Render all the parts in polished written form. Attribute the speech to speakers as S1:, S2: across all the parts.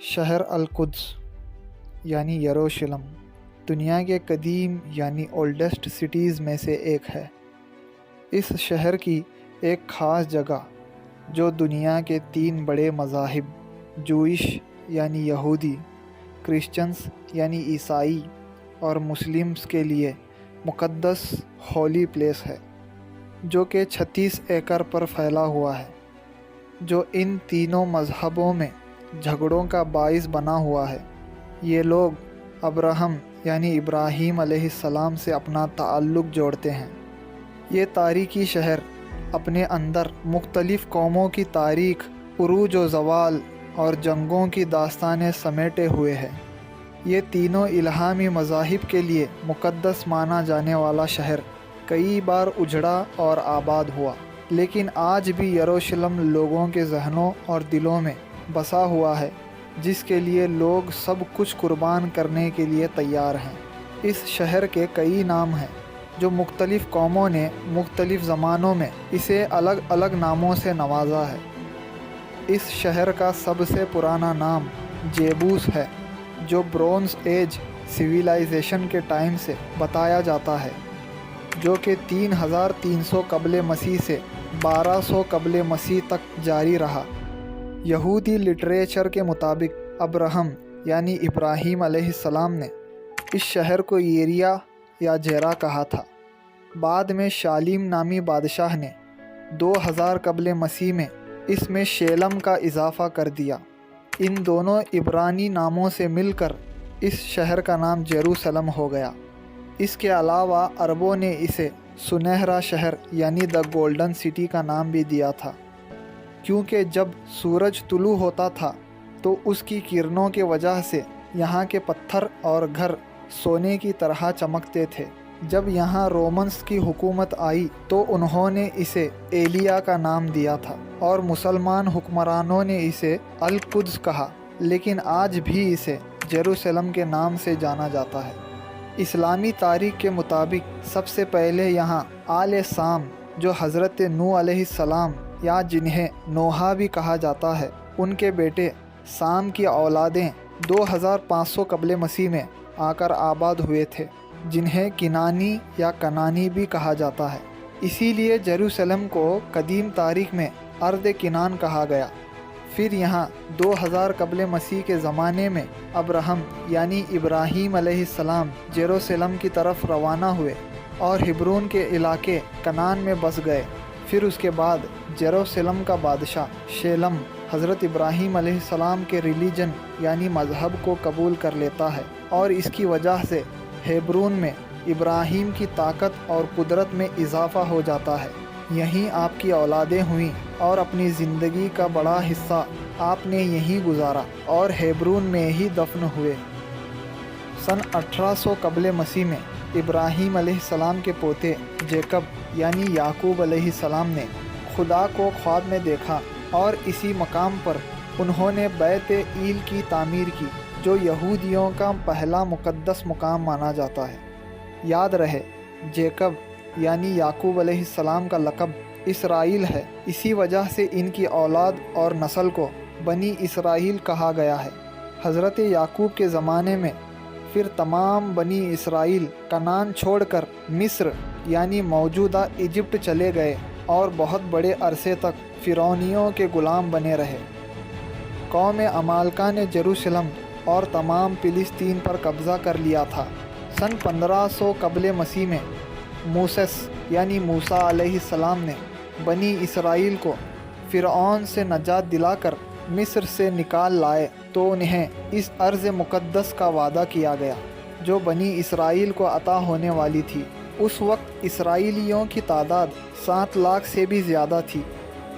S1: شہر القدس یعنی یروشلم دنیا کے قدیم یعنی اولڈسٹ سٹیز میں سے ایک ہے۔ اس شہر کی ایک خاص جگہ جو دنیا کے 3 بڑے مذاہب جوئش یعنی یہودی، کرسچنز یعنی عیسائی اور مسلمز کے لیے مقدس ہولی پلیس ہے، جو کہ 36 ایکڑ پر پھیلا ہوا ہے، جو ان تینوں مذہبوں میں جھگڑوں کا باعث بنا ہوا ہے۔ یہ لوگ ابراہم یعنی ابراہیم علیہ السلام سے اپنا تعلق جوڑتے ہیں۔ یہ تاریخی شہر اپنے اندر مختلف قوموں کی تاریخ، عروج و زوال اور جنگوں کی داستانیں سمیٹے ہوئے ہے۔ یہ تینوں الہامی مذاہب کے لیے مقدس مانا جانے والا شہر کئی بار اجڑا اور آباد ہوا، لیکن آج بھی یروشلم لوگوں کے ذہنوں اور دلوں میں بسا ہوا ہے، جس کے لیے لوگ سب کچھ قربان کرنے کے لیے تیار ہیں۔ اس شہر کے کئی نام ہیں جو مختلف قوموں نے مختلف زمانوں میں اسے الگ الگ ناموں سے نوازا ہے۔ اس شہر کا سب سے پرانا نام جیبوس ہے، جو برونز ایج سویلائزیشن کے ٹائم سے بتایا جاتا ہے، جو کہ 3300 قبل مسیح سے 1200 قبل مسیح تک جاری رہا۔ یہودی لٹریچر کے مطابق ابراہم یعنی ابراہیم علیہ السلام نے اس شہر کو یریا یا جیرا کہا تھا۔ بعد میں شالیم نامی بادشاہ نے 2000 قبل مسیح میں اس میں شیلم کا اضافہ کر دیا۔ ان دونوں عبرانی ناموں سے مل کر اس شہر کا نام جیروسلم ہو گیا۔ اس کے علاوہ عربوں نے اسے سنہرا شہر یعنی دا گولڈن سٹی کا نام بھی دیا تھا، کیونکہ جب سورج طلوع ہوتا تھا تو اس کی کرنوں کی وجہ سے یہاں کے پتھر اور گھر سونے کی طرح چمکتے تھے۔ جب یہاں رومنز کی حکومت آئی تو انہوں نے اسے ایلیا کا نام دیا تھا، اور مسلمان حکمرانوں نے اسے القدس کہا، لیکن آج بھی اسے جیروسلم کے نام سے جانا جاتا ہے۔ اسلامی تاریخ کے مطابق سب سے پہلے یہاں آل سام، جو حضرت نوح علیہ السلام یا جنہیں نوحہ بھی کہا جاتا ہے، ان کے بیٹے سام کی اولادیں 2500 قبل مسیح میں آ کر آباد ہوئے تھے، جنہیں کنانی یا کنانی بھی کہا جاتا ہے۔ اسی لیے جیروسلم کو قدیم تاریخ میں ارض کنان کہا گیا۔ پھر یہاں 2000 قبل مسیح کے زمانے میں ابراہم یعنی ابراہیم علیہ السلام جیروسلم کی طرف روانہ ہوئے اور ہبرون کے علاقے کنان میں بس گئے۔ پھر اس کے بعد جیروسلم کا بادشاہ شیلم حضرت ابراہیم علیہ السلام کے ریلیجن یعنی مذہب کو قبول کر لیتا ہے، اور اس کی وجہ سے ہیبرون میں ابراہیم کی طاقت اور قدرت میں اضافہ ہو جاتا ہے۔ یہیں آپ کی اولادیں ہوئیں اور اپنی زندگی کا بڑا حصہ آپ نے یہیں گزارا اور ہیبرون میں ہی دفن ہوئے۔ سن 1800 قبل مسیح میں ابراہیم علیہ السلام کے پوتے جیکب یعنی یعقوب علیہ السلام نے خدا کو خواب میں دیکھا، اور اسی مقام پر انہوں نے بیت ایل کی تعمیر کی، جو یہودیوں کا پہلا مقدس مقام مانا جاتا ہے۔ یاد رہے، جیکب یعنی یعقوب علیہ السلام کا لقب اسرائیل ہے، اسی وجہ سے ان کی اولاد اور نسل کو بنی اسرائیل کہا گیا ہے۔ حضرت یعقوب کے زمانے میں پھر تمام بنی اسرائیل کنعان چھوڑ کر مصر یعنی موجودہ ایجپٹ چلے گئے، اور بہت بڑے عرصے تک فرعونیوں کے غلام بنے رہے۔ قوم عمالقہ نے جیروسلم اور تمام فلسطین پر قبضہ کر لیا تھا۔ سن 1500 قبل مسیح میں موسیس یعنی موسیٰ علیہ السلام نے بنی اسرائیل کو فرعون سے نجات دلا کر مصر سے نکال لائے، تو انہیں اس ارض مقدس کا وعدہ کیا گیا جو بنی اسرائیل کو عطا ہونے والی تھی۔ اس وقت اسرائیلیوں کی تعداد 7 لاکھ سے بھی زیادہ تھی۔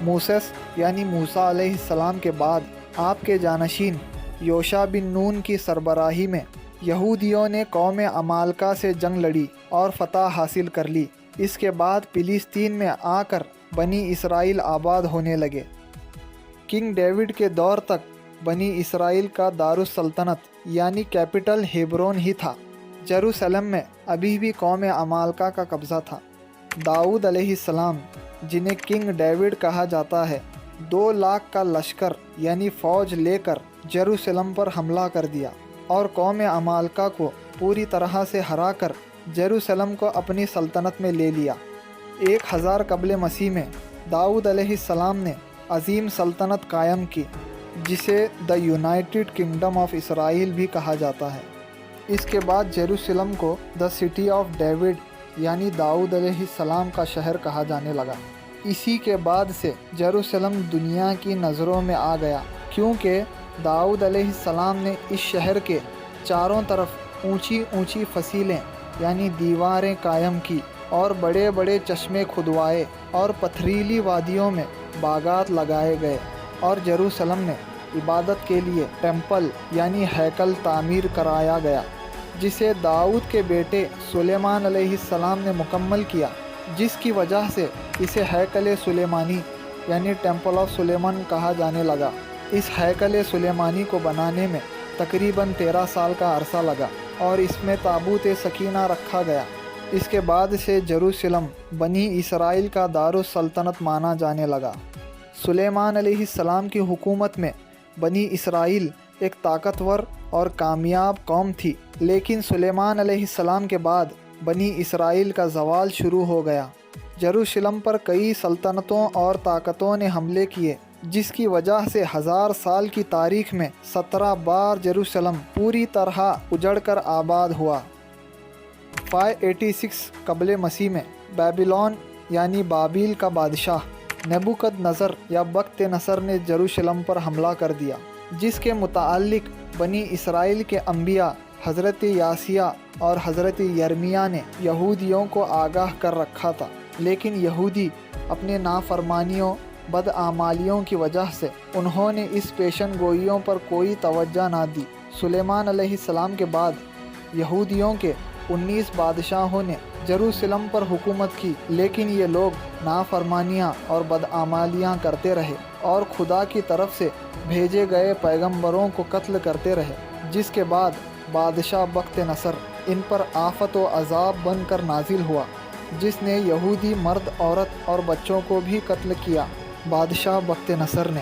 S1: موسیس یعنی موسیٰ علیہ السلام کے بعد آپ کے جانشین یوشع بن نون کی سربراہی میں یہودیوں نے قوم عمالقہ سے جنگ لڑی اور فتح حاصل کر لی۔ اس کے بعد فلسطین میں آ کر بنی اسرائیل آباد ہونے لگے۔ کنگ ڈیوڈ کے دور تک بنی اسرائیل کا دارالسلطنت یعنی کیپٹل ہیبرون ہی تھا۔ جیروسلم میں ابھی بھی قوم عمالقہ کا قبضہ تھا۔ داؤد علیہ السلام، جنہیں کنگ ڈیوڈ کہا جاتا ہے، 2 لاکھ کا لشکر یعنی فوج لے کر जेरूसलम पर हमला कर दिया और कौम अमालका को पूरी तरह से हरा कर जेरूसलम को अपनी सल्तनत में ले लिया। 1000 कबल मसीह में दाऊद अलैहिस्सलाम ने अजीम सल्तनत कायम की, जिसे the United kingdom of Israel भी कहा जाता है। इसके बाद जेरूसलम को द सिटी ऑफ डेविड यानी दाऊद अलैहिस्सलाम का शहर कहा जाने लगा। इसी के बाद से जेरूसलम दुनिया की नज़रों में आ गया, क्योंकि दाऊद अलैहिस्सलाम ने इस शहर के चारों तरफ ऊंची ऊंची फसीलें यानी दीवारें कायम की और बड़े बड़े चश्मे खुदवाए और पथरीली वादियों में बागात लगाए गए, और जेरूसलम में इबादत के लिए टेम्पल यानी हैकल तामीर कराया गया, जिसे दाऊद के बेटे सुलेमान अलैहिस्सलाम ने मुकम्मल किया, जिसकी वजह से इसे हैकल सुलेमानी यानी टेम्पल ऑफ सुलेमान कहा जाने लगा। इस हैकल सुलेमानी को बनाने में तकरीबन 13 साल का अरसा लगा और इसमें ताबूत सकीना रखा गया। इसके बाद से जेरूसलम बनी इसराइल का दारुस सल्तनत माना जाने लगा। सुलेमान अलैहिस्सलाम की हुकूमत में बनी इसराइल एक ताकतवर और कामयाब कौम थी, लेकिन सुलेमान अलैहिस्सलाम के बाद बनी इसराइल का ज़वाल शुरू हो गया। जेरूसलम पर कई सल्तनतों और ताकतों ने हमले किए, जिसकी वजह से 1000 साल की तारीख में 17 बार जेरूसलम पूरी तरह उजड़कर आबाद हुआ। 586 कबल मसीह में बेबीलोन यानी बाबिल का बादशाह नेबुकदनज़र या बख्त नसर ने जेरूसलम पर हमला कर दिया, जिसके मुताल्लिक बनी इसराइल के अंबिया हज़रत यासिया और हज़रत यर्मिया ने यहूदियों को आगाह कर रखा था, लेकिन यहूदी अपने नाफरमानियों बदआमालियों की वजह से उन्होंने इस पेशन गोइयों पर कोई तवज्जो ना दी। सुलेमान अलैहिस्सलाम के बाद यहूदियों के 19 बादशाहों ने जेरूसलम पर हुकूमत की, लेकिन ये लोग नाफरमानियाँ और बदआमालियाँ करते रहे और खुदा की तरफ से भेजे गए पैगंबरों को कत्ल करते रहे, जिसके बाद बादशाह बख्त नसर इन पर आफत व अजाब बनकर नाजिल हुआ, जिसने यहूदी मर्द औरत और बच्चों को भी कत्ल किया। बादशाह बख्त नसर ने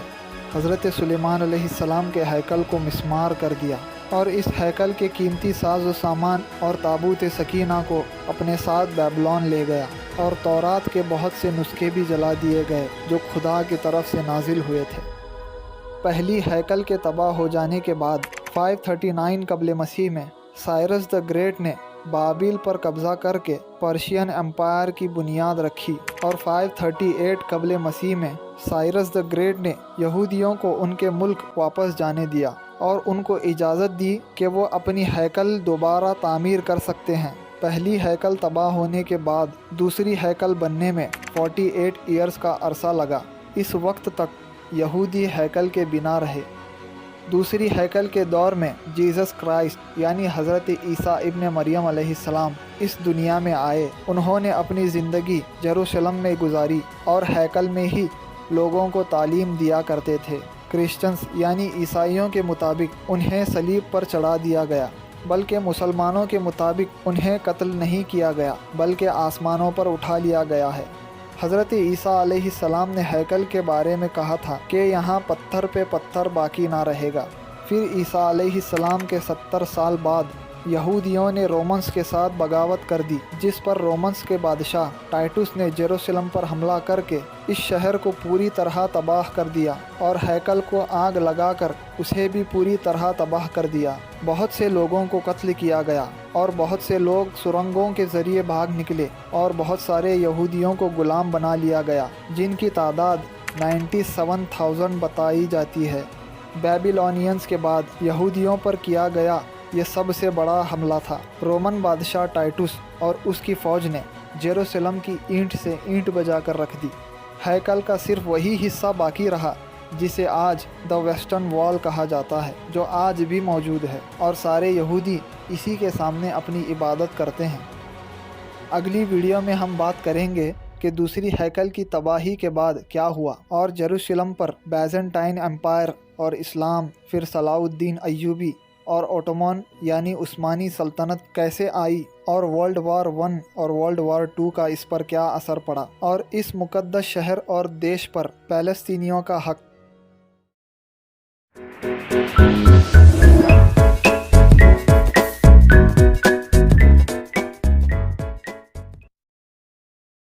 S1: हज़रत सुलेमान अलैहिस्सलाम के हैकल को मिस्मार कर दिया और इस हैकल के कीमती साज व सामान और ताबूत सकीना को अपने साथ बेबीलोन ले गया, और तौरात के बहुत से नुस्खे भी जला दिए गए जो खुदा की तरफ से नाजिल हुए थे। पहली हैकल के तबाह हो जाने के बाद 539 कबल मसीह में साइरस द ग्रेट ने बाबिल पर कब्ज़ा करके पर्शियन एम्पायर की बुनियाद रखी, और 538 कबल मसीह में साइरस द ग्रेट ने यहूदियों को उनके मुल्क वापस जाने दिया और उनको इजाज़त दी कि वो अपनी हैकल दोबारा तामीर कर सकते हैं। पहली हैकल तबाह होने के बाद दूसरी हैकल बनने में 48 ईयर्स का अरसा लगा। इस वक्त तक यहूदी हैकल के बिना रहे। दूसरी हैकल के दौर में जीसस क्राइस्ट यानी हज़रत ईसा इब्न मरियम अलैहिस्सलाम इस दुनिया में आए। उन्होंने अपनी ज़िंदगी जेरूसलम में गुजारी और हैकल में ही लोगों को तालीम दिया करते थे। क्रिश्चियंस यानी ईसाइयों के मुताबिक उन्हें सलीब पर चढ़ा दिया गया, बल्कि मुसलमानों के मुताबिक उन्हें कत्ल नहीं किया गया, बल्कि आसमानों पर उठा लिया गया है। हज़रत ईसा अलैहिस्सलाम ने हैकल के बारे में कहा था कि यहाँ पत्थर पे पत्थर बाकी ना रहेगा। फिर ईसा अलैहिस्सलाम के 70 साल बाद यहूदियों ने रोमन्स के साथ बगावत कर दी, जिस पर रोमन्स के बादशाह टाइटुस ने जेरूसलम पर हमला करके इस शहर को पूरी तरह तबाह कर दिया और हैकल को आग लगाकर उसे भी पूरी तरह तबाह कर दिया। बहुत से लोगों को कत्ल किया गया और बहुत से लोग सुरंगों के ज़रिए भाग निकले और बहुत सारे यहूदियों को गुलाम बना लिया गया, जिनकी तादाद 97,000 बताई जाती है। बेबीलोनियंस के बाद यहूदियों पर किया गया ये सबसे बड़ा हमला था। रोमन बादशाह टाइटुस और उसकी फ़ौज ने जेरूसलम की ईंट से ईंट बजा कर रख दी। हैकल का सिर्फ वही हिस्सा बाकी रहा जिसे आज द वेस्टर्न वॉल कहा जाता है, जो आज भी मौजूद है, और सारे यहूदी इसी के सामने अपनी इबादत करते हैं। अगली वीडियो में हम बात करेंगे कि दूसरी हैकल की तबाही के बाद क्या हुआ और जेरूसलम पर बैजेंटाइन एम्पायर और इस्लाम, फिर सलाउद्दीन अय्यूबी और ओटोमन यानी उस्मानी सल्तनत कैसे आई, और वर्ल्ड वार 1 और वर्ल्ड वार 2 का इस पर क्या असर पड़ा, और इस मुक़द्दस शहर और देश पर फ़लस्तीनियों का हक।